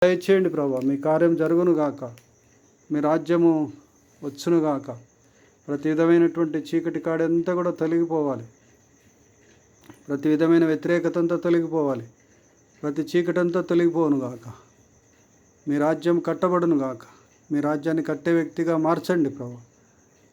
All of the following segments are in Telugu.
దయచేయండి ప్రభా, మీ కార్యం జరుగునుగాక, మీ రాజ్యము వచ్చునుగాక. ప్రతి విధమైనటువంటి చీకటి కాడంతా కూడా తొలగిపోవాలి, ప్రతి విధమైన వ్యతిరేకత అంతా తొలగిపోవాలి, ప్రతి చీకటి అంతా తొలగిపోనుగాక. మీ రాజ్యం కట్టబడునుగాక, మీ రాజ్యాన్ని కట్టే వ్యక్తిగా మార్చండి ప్రభా.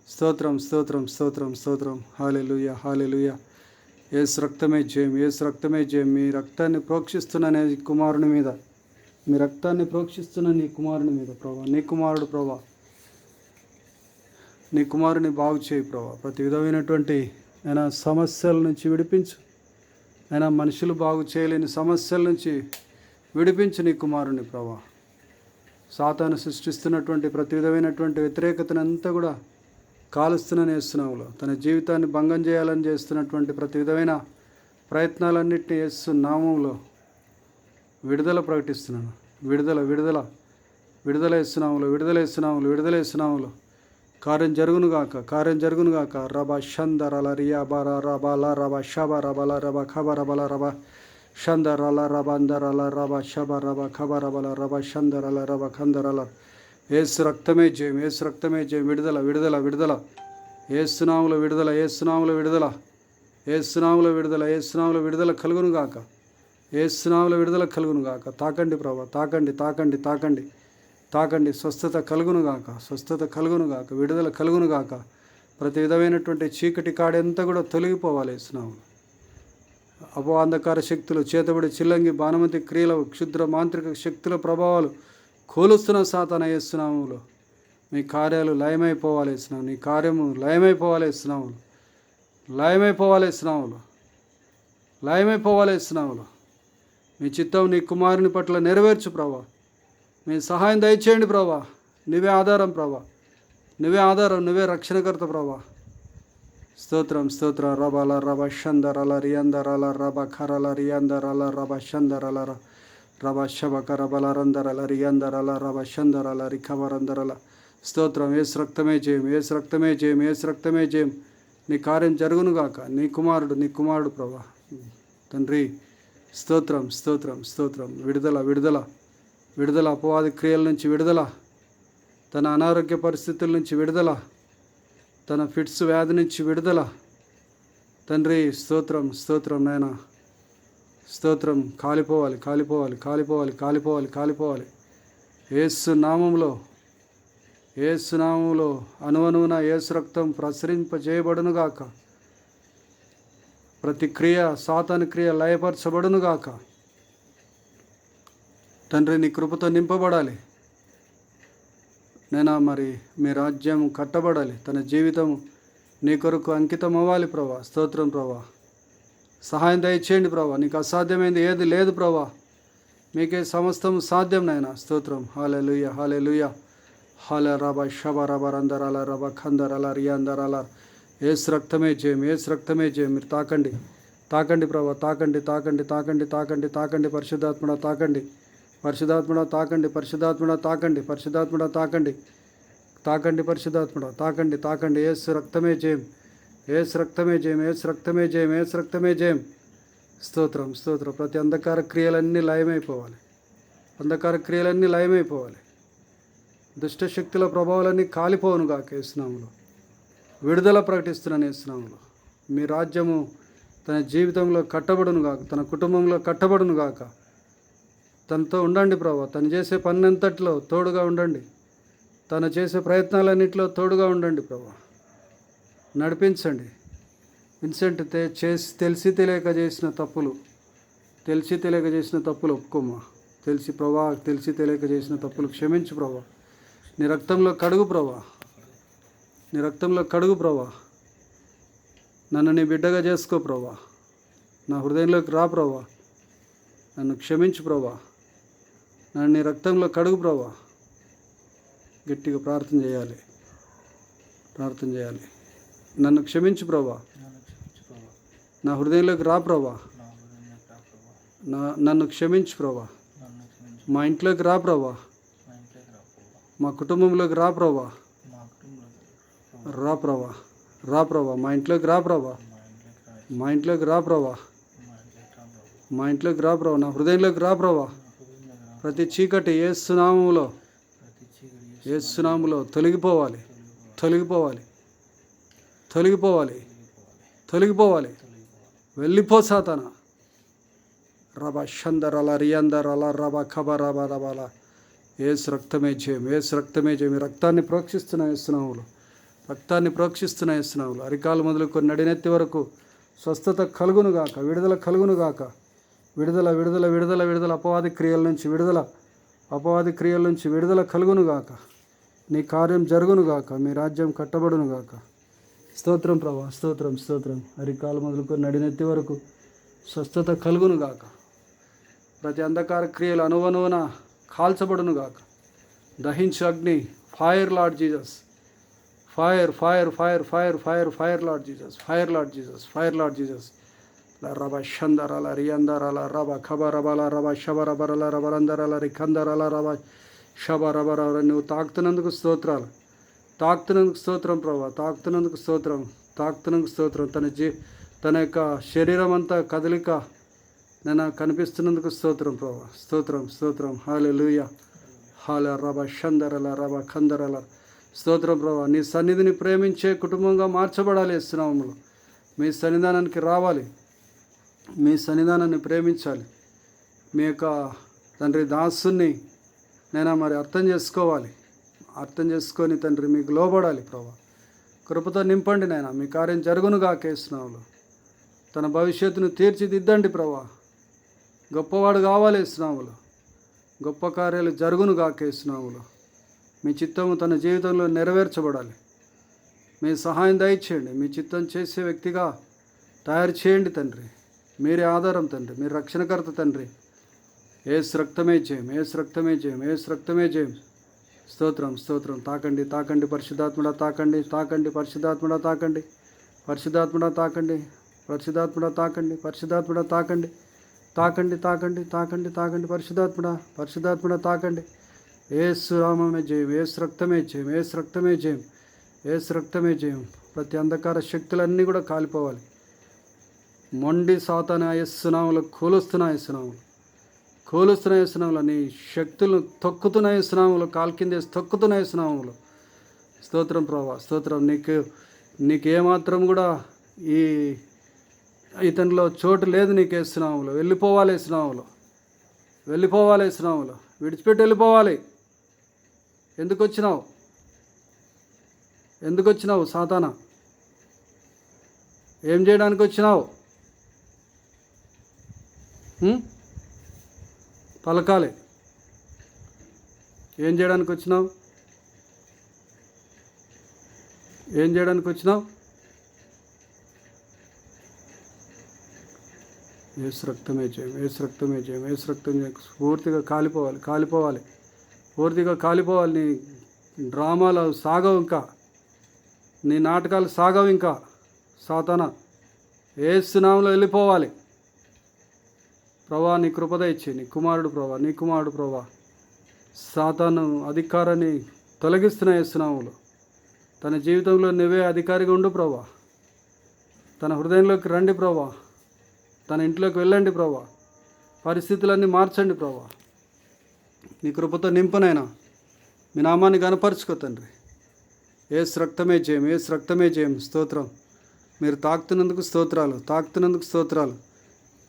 స్తోత్రం స్తోత్రం స్తోత్రం స్తోత్రం. హల్లెలూయా హల్లెలూయా. యేసు రక్తమే జయం, యేసు రక్తమే జయం. మీ రక్తాన్ని ప్రోక్షిస్తున్న కుమారుని మీద, మీ రక్తాన్ని ప్రోక్షిస్తున్న నీ కుమారుని మీద ప్రభా, నీ కుమారుడు ప్రభా, నీ కుమారుని బాగు చేయి ప్రభా. ప్రతి విధమైనటువంటి అయినా సమస్యల నుంచి విడిపించు, అయినా మనుషులు బాగు చేయలేని సమస్యల నుంచి విడిపించు నీ కుమారుని ప్రభా. సాతాను సృష్టిస్తున్నటువంటి ప్రతి విధమైనటువంటి వ్యతిరేకతను అంతా కూడా కాలుస్తున్న యేసునామములో, తన జీవితాన్ని భంగం చేయాలని చేస్తున్నటువంటి ప్రతి విధమైన ప్రయత్నాలన్నింటినీ యేసు నామములో విడుదల ప్రకటిస్తున్నాను. విడుదల విడుదల విడుదల యేసునామములో, విడుదల యేసునామములో, విడుదల యేసునామములో. కార్యం జరుగునుగాక, కార్యం జరుగునుగాక. రబ షందరల రియా బర రబల రబ షబ రబల రబ ఖబ రబల రబ షందరల రబందరల రబ షబ రబ ఖబ రబల రబ షందరల రబ ఖందరల. యేసు రక్తమే జయం, యేసు రక్తమే జయం. విడుదల విడుదల విడుదల యేసునామములో, విడుదల యేసునామములో, విడుదల యేసునామములో, విడుదల యేసునామములో, విడుదల కలుగునుగాక, యేసునామములో విడుదల కలుగునుగాక. తాకండి ప్రభా, తాకండి తాకండి తాకండి తాకండి. స్వస్థత కలుగునుగాక, స్వస్థత కలుగునుగాక, విడుదల కలుగునుగాక. ప్రతి విధమైనటువంటి చీకటి కాడంతా కూడా తొలగిపోవాలి యేసునామములో. అపవాంధకార శక్తులు, చేతబడి, చిల్లంగి, బాణమతి క్రియల, క్షుద్ర మాంత్రిక శక్తుల ప్రభావాలు కోలుస్తున్న సాతాన యేసునామములో మీ కార్యాలు లయమైపోవాలి యేసునామం, నీ కార్యము లయమైపోవాలి యేసునామములో, లయమైపోవాలి యేసునామములో, లయమైపోవాలి యేసునామములో. మీ చిత్తం నీ కుమారుని పట్ల నెరవేర్చు ప్రభా. మీ సహాయం దయచేయండి ప్రభా. నువ్వే ఆధారం ప్రభా, నువ్వే ఆధారం, నువ్వే రక్షణకర్త ప్రభా. స్తోత్రం స్తోత్రం. రబల రబ షందరల రియందరల రబ ఖరల రియందరల రబ షందరల రబ శబక రబల రందరల రియందరల రబ షందరల రిఖబరందరల. స్తోత్రం. యేసు రక్తమే జయం, యేసు రక్తమే జయం, యేసు రక్తమే జయం. నీ కార్యం జరుగునుగాక. నీ కుమారుడు ప్రభా తండ్రి. స్తోత్రం స్తోత్రం స్తోత్రం. విడుదల విడుదల విడుదల. అపవాది క్రియల నుంచి విడుదల, తన అనారోగ్య పరిస్థితుల నుంచి విడుదల, తన ఫిట్స్ వ్యాధి నుంచి విడుదల తండ్రి. స్తోత్రం స్తోత్రం నాయన, స్తోత్రం. కాలిపోవాలి కాలిపోవాలి కాలిపోవాలి కాలిపోవాలి కాలిపోవాలి యేసు నామములో, యేసు నామములో అనువనువున యేసు రక్తం ప్రసరింపజేయబడునుగాక. ప్రతి క్రియ, సాతాను క్రియ లయపరచబడునుగాక తండ్రి. నీ కృపతో నింపబడాలి నేనా. మరి మీ రాజ్యం కట్టబడాలి, తన జీవితం నీ కొరకు అంకితం అవ్వాలి ప్రభా. స్తోత్రం ప్రభా. సహాయం దయచేయండి ప్రభా. నీకు అసాధ్యమైంది ఏది లేదు ప్రభా. మీకే సమస్తం సాధ్యం నాయన. స్తోత్రం. హల్లెలూయా హల్లెలూయా. హల రబ షబ రబ రందరాల రబ ఖందరల రియందరాల. యేసు రక్తమే జయం, యేసు రక్తమే జయం. మీరు తాకండి తాకండి ప్రభా, తాకండి తాకండి తాకండి తాకండి తాకండి. పరిశుద్ధాత్మడ తాకండి, పరిశుద్ధాత్మడ తాకండి, పరిశుద్ధాత్మడ తాకండి, పరిశుద్ధాత్మడ తాకండి తాకండి, పరిశుద్ధాత్మడ తాకండి తాకండి. యేసు రక్తమే జయం, యేసు రక్తమే జయం, యేసు రక్తమే జయం, యేసు రక్తమే జయం. స్తోత్రం స్తోత్రం. ప్రతి అంధకార క్రియలన్నీ లయమైపోవాలి, అంధకార క్రియలన్నీ లయమైపోవాలి. దుష్టశక్తుల ప్రభావాలన్నీ కాలిపోవునుగాక యేసునామములో. విడుదల ప్రకటిస్తున్నాను యేసునామములో. మీ రాజ్యము తన జీవితంలో కట్టబడునుగాక, తన కుటుంబంలో కట్టబడునుగాక. తనతో ఉండండి ప్రభా. తను చేసే పనంతట్లో తోడుగా ఉండండి, తను చేసే ప్రయత్నాలన్నింటిలో తోడుగా ఉండండి ప్రభా. నడిపించండి. విన్సెంట్ తెలిసి తెలియక చేసిన తప్పులు, తెలిసి తెలియక చేసిన తప్పులు ఒప్పుకోమ్మా. తెలిసి తెలియక చేసిన తప్పులు క్షమించు ప్రభా. నీ రక్తంలో కడుగు ప్రభా, నీ రక్తంలో కడుగు ప్రభా. నన్ను నీ బిడ్డగా చేసుకో ప్రభా. నా హృదయంలోకి రా ప్రభా. నన్ను క్షమించు ప్రభా. నన్ను నీ రక్తంలో కడుగు ప్రభా. గట్టిగా ప్రార్థన చేయాలి, ప్రార్థన చేయాలి. నన్ను క్షమించు ప్రభా. నా హృదయంలోకి రా ప్రభా. నన్ను క్షమించు ప్రభా. మా ఇంట్లోకి రా ప్రభా. మా కుటుంబంలోకి రా ప్రభా. రా ప్రభా, రా ప్రభా. మా ఇంట్లోకి రా ప్రభా. మా ఇంట్లోకి రా ప్రభా. మా ఇంట్లోకి రా ప్రభా. నా హృదయంలోకి రా ప్రభా. ప్రతి చీకటి యేసు నామములో, యేసు నామములో తొలగిపోవాలి, తొలగిపోవాలి, తొలగిపోవాలి, తొలగిపోవాలి. వెళ్ళిపో సాతానా. రబ షందరల రియందరల రబ ఖబ రబ రబల. యేసు రక్తమే జయం, యేసు రక్తమే జయం. ఈ రక్తాన్ని ప్రోక్షిస్తున్న యేసునామములో, రక్తాన్ని ప్రోక్షిస్తున్న యేసునామములో అరికాలు మొదలుకొని నడినెత్తి వరకు స్వస్థత కలుగునుగాక, విడుదల కలుగునుగాక. విడుదల విడుదల విడుదల విడుదల అపవాది క్రియల నుంచి విడుదల, అపవాది క్రియల నుంచి విడుదల కలుగునుగాక. నీ కార్యం జరుగునుగాక, మీ రాజ్యం కట్టబడునుగాక. స్తోత్రం ప్రభా, స్తోత్రం స్తోత్రం. అరికాలు మొదలుకొని నడినెత్తి వరకు స్వస్థత కలుగునుగాక. ప్రతి అంధకార క్రియలు అనువనువన కాల్చబడునుగాక. దహించు అగ్ని, fire Lord Jesus, fire fire fire fire fire fire Lord Jesus, fire Lord Jesus, fire Lord Jesus. రబ షందరల రియందరల రబ ఖబ రబల రబ షబ రబరల రబరందరల రిఖందరల రబ షబ రబర. నువ్వు తాకుతున్నందుకు స్తోత్రాలు, తాకుతున్నందుకు స్తోత్రం ప్రభా, తాకుతున్నందుకు స్తోత్రం, తాకుతున్నందుకు స్తోత్రం. తన యొక్క శరీరం అంతా కదలిక నేను కనిపిస్తున్నందుకు స్తోత్రం ప్రభా, స్తోత్రం స్తోత్రం. హల్లెలూయా. హాల రబ షందరల రబ ఖందరల. స్తోత్రం ప్రభా. నీ సన్నిధిని ప్రేమించే కుటుంబంగా మార్చబడాలి యేసునామములో. మీ సన్నిధానానికి రావాలి, మీ సన్నిధానాన్ని ప్రేమించాలి. మీ యొక్క తండ్రి దాసుని నేను మరి అర్థం చేసుకోవాలి, అర్థం చేసుకొని తండ్రి మీకు లోబడాలి ప్రభా. కృపతో నింపండి నాయన, మీ కార్యం జరుగునుగా యేసునామములో. తన భవిష్యత్తును తీర్చిదిద్దండి ప్రభా. గొప్పవాడు కావాలి యేసునామములో, గొప్ప కార్యాలు జరుగునుగా యేసునామములో. మీ చిత్తము తన జీవితంలో నెరవేర్చబడాలి. మీ సహాయం దయచేయండి, మీ చిత్తం చేసే వ్యక్తిగా తయారు చేయండి తండ్రి. మీరే ఆధారం తండ్రి, మీరు రక్షణకర్త తండ్రి. యేసు రక్తమే జయం, యేసు రక్తమే జయం, యేసు రక్తమే జయం. స్తోత్రం స్తోత్రం. తాకండి తాకండి పరిశుద్ధాత్మడా, తాకండి తాకండి పరిశుద్ధాత్మడా, తాకండి పరిశుద్ధాత్మడా, తాకండి పరిశుద్ధాత్మడా, తాకండి పరిశుద్ధాత్మడా, తాకండి తాకండి తాకండి తాకండి తాకండి పరిశుద్ధాత్మడా, పరిశుద్ధాత్మడా తాకండి. యేసు నామమే జయం, యేసు రక్తమే జయం, యేసు రక్తమే జయం, యేసు రక్తమే జయం. ప్రతి అంధకార శక్తులన్నీ కూడా కాలిపోవాలి. మొండి సాతాన యేసు నామములో కూలుస్తున్న యేసు నామములో, కూలుస్తున్న యేసు నామములో, నీ శక్తులను తొక్కుతున్న యేసు నామములో, కాలు కింద తొక్కుతున్న యేసు నామములో. స్తోత్రం ప్రభా, స్తోత్రం. నీకు ఏమాత్రం కూడా ఇతనిలో చోటు లేదు. నీకు యేసు నామములో వెళ్ళిపోవాలి, యేసు నామములో వెళ్ళిపోవాలి, యేసు నామములో విడిచిపెట్టి వెళ్ళిపోవాలి. ఎందుకు వచ్చినావు, ఎందుకు వచ్చినావు సాతానా? ఏం చేయడానికి వచ్చినావు? పలకాలి. ఏం చేయడానికి వచ్చినావు? ఏం చేయడానికి వచ్చినావు? యేసు రక్తమే జయం, యేసు రక్తమే జయం, యేసు రక్తం జయం. పూర్తిగా కాలిపోవాలి, కాలిపోవాలి, పూర్తిగా కాలిపోవాలి. నీ డ్రామాలు సాగవు ఇంకా, నీ నాటకాలు సాగవు ఇంకా. సాతానా యేసు నామములో వెళ్ళిపోవాలి ప్రభా. నీ కృపద ఇచ్చి నీ కుమారుడు ప్రభా, నీ కుమారుడు ప్రభా. సాతాను అధికారాన్ని తొలగిస్తున్న యేసు నామములో తన జీవితంలో నువ్వే అధికారిగా ఉండు ప్రభా. తన హృదయంలోకి రండి ప్రభా, తన ఇంట్లోకి వెళ్ళండి ప్రభా. పరిస్థితులన్నీ మార్చండి ప్రభా. నీ కృపతో నింపునైనా మీ నామాన్ని గనపరుచుకో తండ్రి. యేసు రక్తమే జయం, యేసు రక్తమే జయం. స్తోత్రం. మీరు తాకుతున్నందుకు స్తోత్రాలు, తాకుతున్నందుకు స్తోత్రాలు.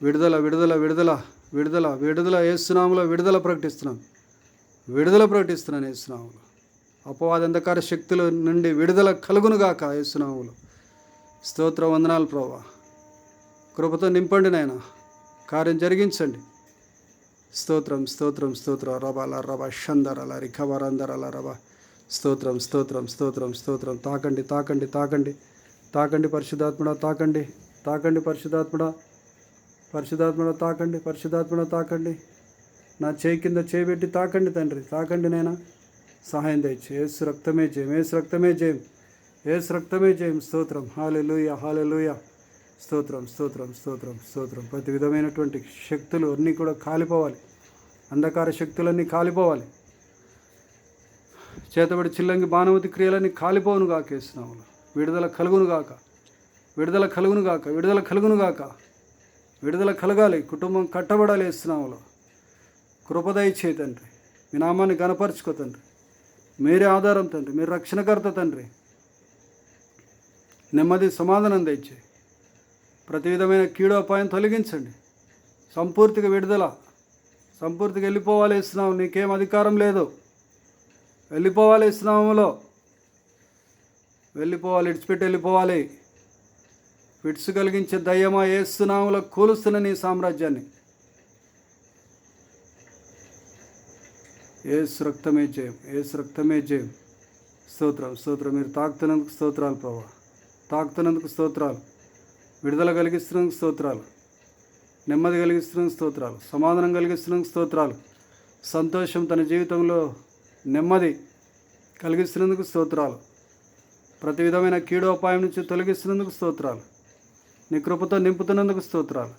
విడుదల విడుదల విడుదల విడుదల విడుదల యేసునామములో విడుదల ప్రకటిస్తున్నాను, విడుదల ప్రకటిస్తున్నాను యేసునామములో. అపవాద అంధకార శక్తుల నుండి విడుదల కలుగునుగాక యేసునామములో. స్తోత్ర వందనాలు ప్రభా. కృపతో నింపండి నాయన, కార్యం జరిగించండి. స్తోత్రం స్తోత్రం స్తోత్రం. రబాల రబ షందరల రిఖబరందరల రబ. స్తోత్రం స్తోత్రం స్తోత్రం స్తోత్రం. తాకండి తాకండి తాకండి తాకండి పరిశుద్ధాత్మడా, తాకండి తాకండి పరిశుద్ధాత్మడా, పరిశుద్ధాత్మడా తాకండి, పరిశుద్ధాత్మడా తాకండి. నా చేయి కింద చేయబెట్టి తాకండి తండ్రి, తాకండి నైనా. సహాయం దయచి. యేసు రక్తమే జయం, యేసు రక్తమే జయం, యేసు రక్తమే జయం. స్తోత్రం. హల్లెలూయా, హల్లెలూయా. స్తోత్రం స్తోత్రం స్తోత్రం స్తోత్రం. ప్రతి విధమైనటువంటి శక్తులు అన్నీ కూడా కాలిపోవాలి, అంధకార శక్తులన్నీ కాలిపోవాలి. చేతబడి చిల్లంగి బాణవతి క్రియలన్నీ కాలిపోవునుగాక యేసునామములో. విడుదల కలుగునుగాక, విడుదల కలుగునుగాక, విడుదల కలుగునుగాక. విడుదల కలగాలి, కుటుంబం కట్టబడాలి యేసునామములో. కృప దయచేయి తండ్రి. మీ నామాన్ని గణపరచుకో తండ్రి. మీరే ఆధారం తండ్రి, మీరు రక్షణకర్త తండ్రి. నెమ్మది సమాధానం దయచేయి. ప్రతి విధమైన కీడోపాయం తొలగించండి. సంపూర్తిగా విడుదల, సంపూర్తిగా వెళ్ళిపోవాలి ఇస్తున్నాము. నీకేం అధికారం లేదు. వెళ్ళిపోవాలి ఇస్తున్నాములో, వెళ్ళిపోవాలి, ఇడిచిపెట్టి వెళ్ళిపోవాలి. ఫిట్స్ కలిగించే దయ్యమా ఏసునాములో కూలుస్తున్న నీ సామ్రాజ్యాన్ని ఏసు రక్తమే జయం, ఏసు రక్తమే జయం. స్తోత్రం, స్తోత్రం. మీరు తాకుతున్నందుకు స్తోత్రాలు ప్రభా, తాకుతున్నందుకు స్తోత్రాలు. విడుదల కలిగిస్తున్నందుకు స్తోత్రాలు, నెమ్మది కలిగిస్తున్నందుకు స్తోత్రాలు, సమాధానం కలిగిస్తున్నందుకు స్తోత్రాలు. సంతోషం తన జీవితంలో నెమ్మది కలిగిస్తున్నందుకు స్తోత్రాలు. ప్రతి విధమైన కీడోపాయం నుంచి తొలగిస్తున్నందుకు స్తోత్రాలు. నీ కృపతో నింపుతున్నందుకు స్తోత్రాలు.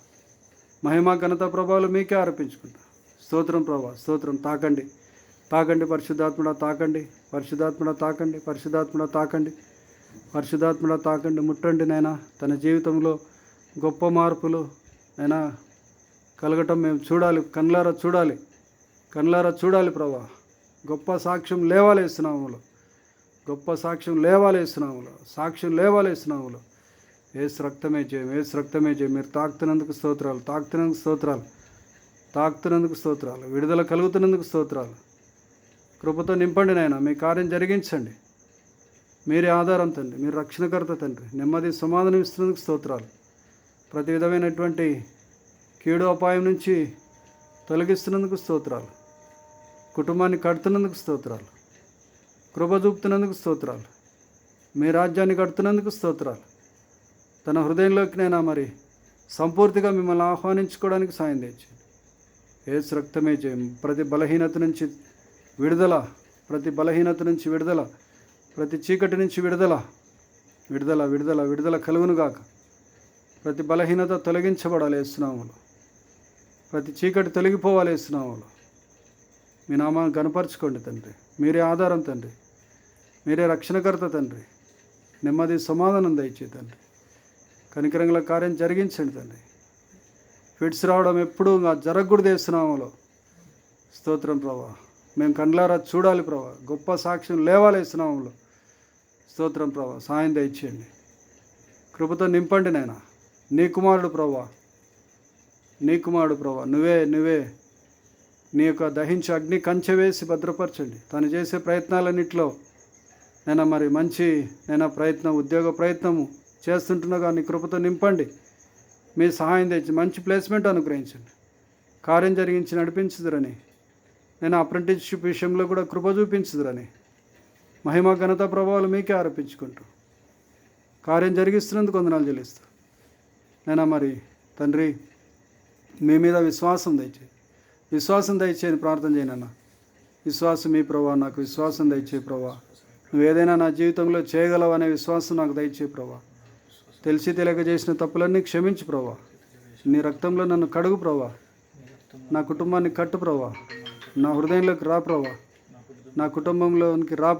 మహిమ ఘనత ప్రభావాలు మీకే ఆరోపించుకుంటా. స్తోత్రం ప్రభా, స్తోత్రం. తాకండి, తాకండి పరిశుద్ధాత్ముడా, తాకండి పరిశుద్ధాత్ముడా, తాకండి పరిశుద్ధాత్ముడా, తాకండి పరిశుద్ధాత్ముడా, తాకండి. ముట్టండి నైనా. తన జీవితంలో గొప్ప మార్పులు నైనా కలగటం మేము చూడాలి, కళ్ళారా చూడాలి, కళ్ళారా చూడాలి ప్రభా. గొప్ప సాక్ష్యం లేవాలి ఇస్తున్నాములో, గొప్ప సాక్ష్యం లేవాలి ఇస్తున్నాములో, సాక్ష్యం లేవాలి ఇస్తున్నాములో. ఏసు రక్తమే జయం, ఏసు రక్తమే జయం. మీరు తాకుతున్నందుకు స్తోత్రాలు, తాకుతున్నందుకు స్తోత్రాలు, తాకుతున్నందుకు స్తోత్రాలు. విడుదల కలుగుతున్నందుకు స్తోత్రాలు. కృపతో నింపండి నాయన, మీ కార్యం జరిగించండి. మీరే ఆధారం తండ్రి, మీరు రక్షణకర్త తండ్రి. నెమ్మది సమాధానం ఇస్తున్నందుకు స్తోత్రాలు. ప్రతి విధమైనటువంటి కీడు అపాయం నుంచి తొలగిస్తున్నందుకు స్తోత్రాలు. కుటుంబాన్ని కడుతున్నందుకు స్తోత్రాలు. కృప చూపుతున్నందుకు స్తోత్రాలు. మీ రాజ్యాన్ని కడుతున్నందుకు స్తోత్రాలు. తన హృదయంలోకి నైనా మరి సంపూర్తిగా మిమ్మల్ని ఆహ్వానించుకోవడానికి సాయం తెచ్చింది. ఏసు రక్తమే జయం. ప్రతి బలహీనత నుంచి విడుదల, ప్రతి బలహీనత నుంచి విడుదల, ప్రతి చీకటి నుంచి విడుదల, విడుదల విడుదల విడుదల కలుగునుగాక. ప్రతి బలహీనత తొలగించబడాలి యేసునామములో. ప్రతి చీకటి తొలగిపోవాలి యేసునామములో. మీ నామాన్ని గణపరచుకోండి తండ్రి. మీరే ఆధారం తండ్రి, మీరే రక్షణకర్త తండ్రి. నెమ్మది సమాధానం దయచే తండ్రి. కనికరంగల కార్యం జరిగించండి తండ్రి. ఫిట్స్ రావడం ఎప్పుడూ జరగకూడదు యేసునామములో. స్తోత్రం ప్రభా. మేము కండ్లారా చూడాలి ప్రభా. గొప్ప సాక్ష్యం లేవాలి యేసునామములో. స్తోత్రం ప్రభా. సాయం దయచేయండి. కృపతో నింపండి నాయన. నీ కుమారుడు ప్రభా, నీ కుమారుడు ప్రభా. నువ్వే నీ యొక్క దహించి అగ్ని కంచె వేసి భద్రపరచండి. తను చేసే ప్రయత్నాలన్నింటిలో నేను మరి మంచి ప్రయత్నం, ఉద్యోగ ప్రయత్నము చేస్తుంటున్నాగా నీ కృపతో నింపండి. మీ సహాయం తెచ్చి మంచి ప్లేస్మెంట్ అనుగ్రహించండి. కార్యం జరిగించి నడిపించుదురని, నేను అప్రెంటిస్షిప్ విషయంలో కూడా కృప చూపించుదురని మహిమ ఘనత ప్రభావాలు మీకే ఆరోపించుకుంటూ కార్యం జరిగిస్తున్నందుకు వందనాలు చెల్లిస్తూ నేను మరి తండ్రి మీ మీద విశ్వాసం దయచేయని ప్రార్థన చేయనన్న. విశ్వాసం మీ ప్రభా, నాకు విశ్వాసం దయచేయి ప్రభా. నువ్వు ఏదైనా నా జీవితంలో చేయగలవు అనే విశ్వాసం నాకు దయచేయి ప్రభా. తెలిసి తెలియక చేసిన తప్పులన్నీ క్షమించు ప్రభా. నీ రక్తంలో నన్ను కడుగు ప్రభా. నా కుటుంబాన్ని కట్టు ప్రభా. నా హృదయంలోకి రా ప్రభా. నా కుటుంబంలోనికి రా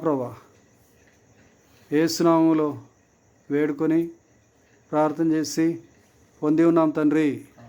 ప్రభా. యేసు నామములో వేడుకొని ప్రార్థన చేసి పొంది ఉన్నాం తండ్రి.